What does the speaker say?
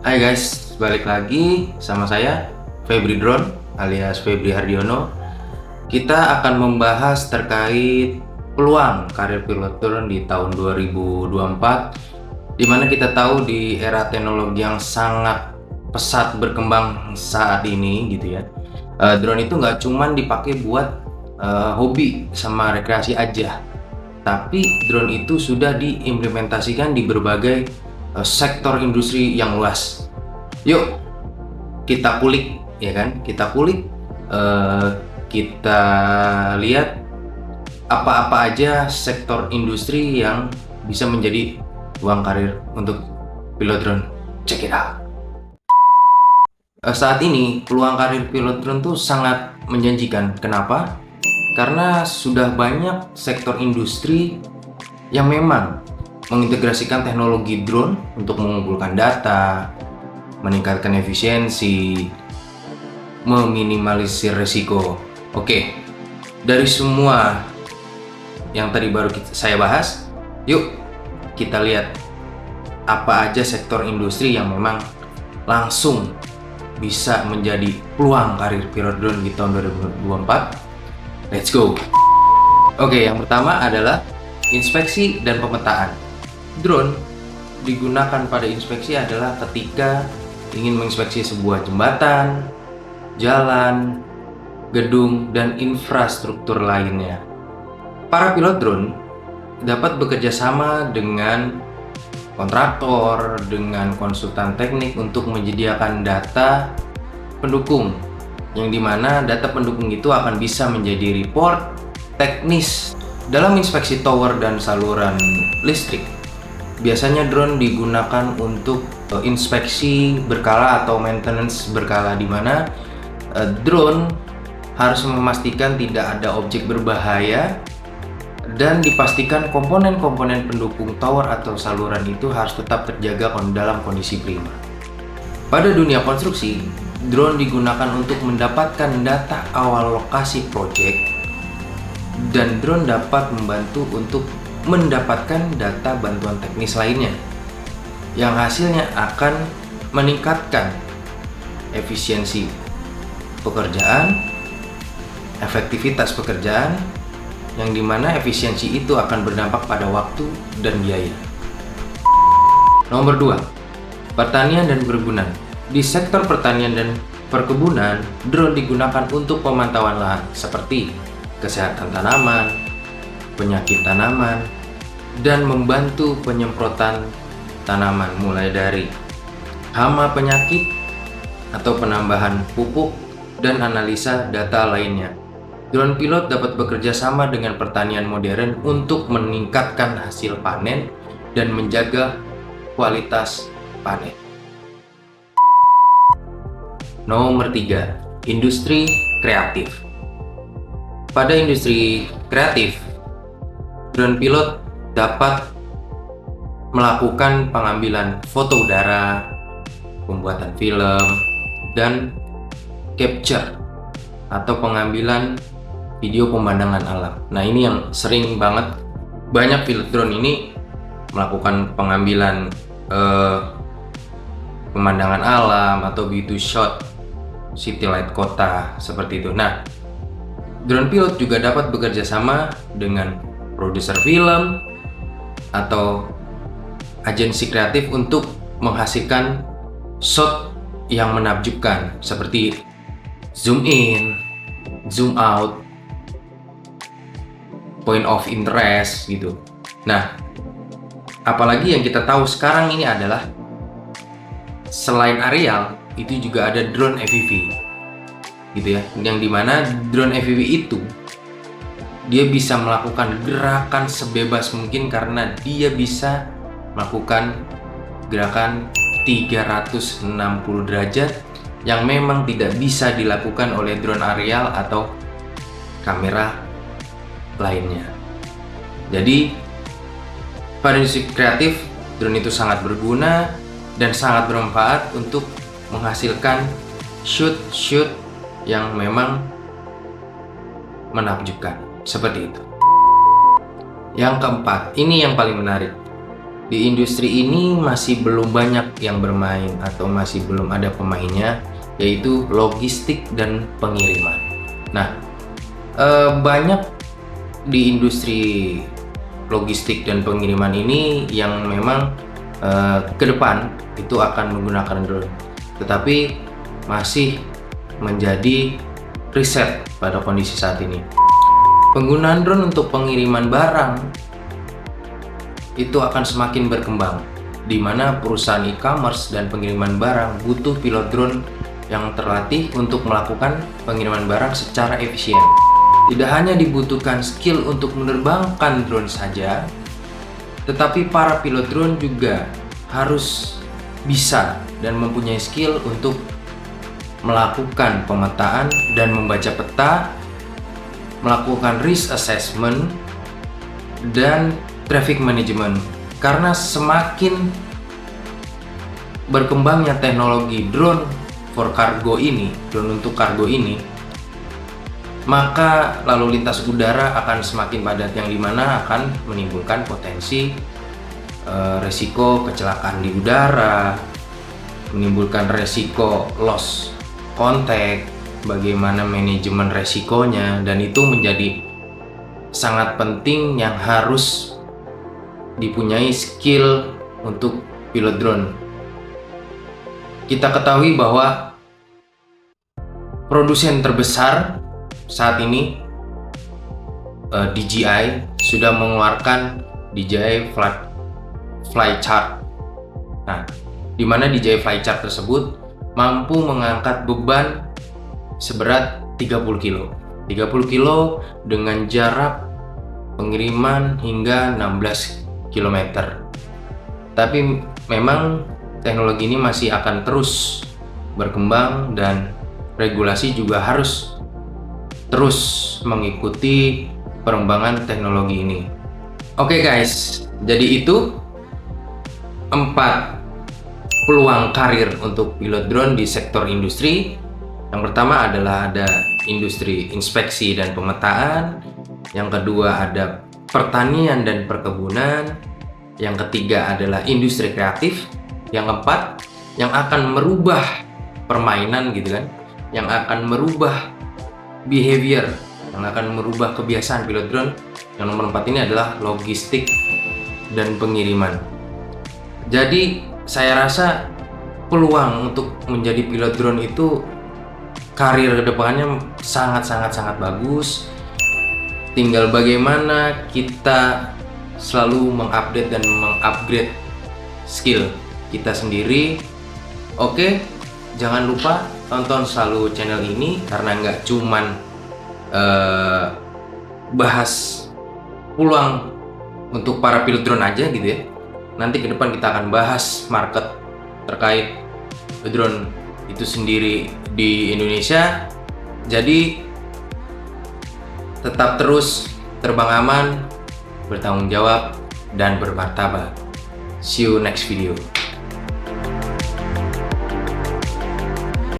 Hai guys, balik lagi sama saya Febri Drone alias Febri Hardiono. Kita akan membahas terkait peluang karir pilot drone di tahun 2024, di mana kita tahu di era teknologi yang sangat pesat berkembang saat ini gitu ya. Drone itu nggak cuman dipakai buat hobi sama rekreasi aja, tapi drone itu sudah diimplementasikan di berbagai sektor industri yang luas. Yuk kita kulik, ya kan? Kita kulik, eh, kita lihat apa-apa aja sektor industri yang bisa menjadi peluang karir untuk pilot drone. Check it out. Saat ini peluang karir pilot drone tuh sangat menjanjikan. Kenapa? Karena sudah banyak sektor industri yang memang mengintegrasikan teknologi drone untuk mengumpulkan data, meningkatkan efisiensi, meminimalisir resiko. Oke, dari semua yang tadi baru saya bahas, yuk kita lihat apa aja sektor industri yang memang langsung bisa menjadi peluang karir pilot drone di tahun 2024. Let's go. Oke, yang pertama adalah inspeksi dan pemetaan. Drone digunakan pada inspeksi adalah ketika ingin menginspeksi sebuah jembatan, jalan, gedung, dan infrastruktur lainnya. Para pilot drone dapat bekerja sama dengan kontraktor, dengan konsultan teknik untuk menyediakan data pendukung, yang dimana data pendukung itu akan bisa menjadi report teknis dalam inspeksi tower dan saluran listrik. Biasanya drone digunakan untuk inspeksi berkala atau maintenance berkala, di mana drone harus memastikan tidak ada objek berbahaya dan dipastikan komponen-komponen pendukung tower atau saluran itu harus tetap terjaga dalam kondisi prima. Pada dunia konstruksi, drone digunakan untuk mendapatkan data awal lokasi proyek, dan drone dapat membantu untuk mendapatkan data bantuan teknis lainnya yang hasilnya akan meningkatkan efisiensi pekerjaan, efektivitas pekerjaan, yang dimana efisiensi itu akan berdampak pada waktu dan biaya. Nomor 2, pertanian dan perkebunan. Di sektor pertanian dan perkebunan, drone digunakan untuk pemantauan lahan seperti kesehatan tanaman, penyakit tanaman, dan membantu penyemprotan tanaman mulai dari hama penyakit atau penambahan pupuk dan analisa data lainnya. Drone pilot dapat bekerja sama dengan pertanian modern untuk meningkatkan hasil panen dan menjaga kualitas panen. Nomor 3, industri kreatif. Pada industri kreatif, drone pilot dapat melakukan pengambilan foto udara, pembuatan film, dan capture atau pengambilan video pemandangan alam. Nah, ini yang sering banget banyak pilot drone ini melakukan pengambilan pemandangan alam atau beauty shot, city light kota seperti itu. Nah, drone pilot juga dapat bekerja sama dengan produser film atau agensi kreatif untuk menghasilkan shot yang menakjubkan seperti zoom in, zoom out, point of interest gitu. Nah, apalagi yang kita tahu sekarang ini adalah selain aerial itu juga ada drone FPV gitu ya, yang dimana drone FPV itu dia bisa melakukan gerakan sebebas mungkin karena dia bisa melakukan gerakan 360 derajat yang memang tidak bisa dilakukan oleh drone aerial atau kamera lainnya. Jadi pada industri kreatif, drone itu sangat berguna dan sangat bermanfaat untuk menghasilkan shoot yang memang menakjubkan seperti itu. Yang keempat, ini yang paling menarik. di industri ini masih belum banyak yang bermain atau masih belum ada pemainnya, yaitu logistik dan pengiriman. Nah, banyak di industri logistik dan pengiriman ini yang memang ke depan itu akan menggunakan drone, tetapi masih menjadi riset pada kondisi saat ini. Penggunaan drone untuk pengiriman barang itu akan semakin berkembang, di mana perusahaan e-commerce dan pengiriman barang butuh pilot drone yang terlatih untuk melakukan pengiriman barang secara efisien. Tidak hanya dibutuhkan skill untuk menerbangkan drone saja, tetapi para pilot drone juga harus bisa dan mempunyai skill untuk melakukan pemetaan dan membaca peta, melakukan risk assessment, dan traffic management. Karena semakin berkembangnya teknologi drone for cargo ini, drone untuk kargo ini, maka lalu lintas udara akan semakin padat, yang dimana akan menimbulkan potensi resiko kecelakaan di udara, menimbulkan resiko loss contact, bagaimana manajemen resikonya, dan itu menjadi sangat penting yang harus dipunyai skill untuk pilot drone. Kita ketahui bahwa produsen terbesar saat ini DJI sudah mengeluarkan DJI Flychart. Nah, di mana DJI Flychart tersebut mampu mengangkat beban seberat 30 kilo. 30 kilo dengan jarak pengiriman hingga 16 km. Tapi memang teknologi ini masih akan terus berkembang dan regulasi juga harus terus mengikuti perkembangan teknologi ini. Oke guys, jadi itu 4 peluang karir untuk pilot drone di sektor industri. Yang pertama adalah ada industri inspeksi dan pemetaan, yang kedua ada pertanian dan perkebunan, yang ketiga adalah industri kreatif, yang keempat yang akan merubah permainan gitu kan, yang akan merubah behavior, yang akan merubah kebiasaan pilot drone. Yang nomor 4 ini adalah logistik dan pengiriman. Jadi saya rasa peluang untuk menjadi pilot drone itu karir kedepannya sangat bagus. Tinggal bagaimana kita selalu mengupdate dan mengupgrade skill kita sendiri. Oke, jangan lupa tonton selalu channel ini, karena nggak cuman bahas peluang untuk para pilot drone aja gitu ya. Nanti ke depan kita akan bahas market terkait drone itu sendiri di Indonesia. Jadi tetap terus terbang aman, bertanggung jawab, dan bermartabat. See you next video.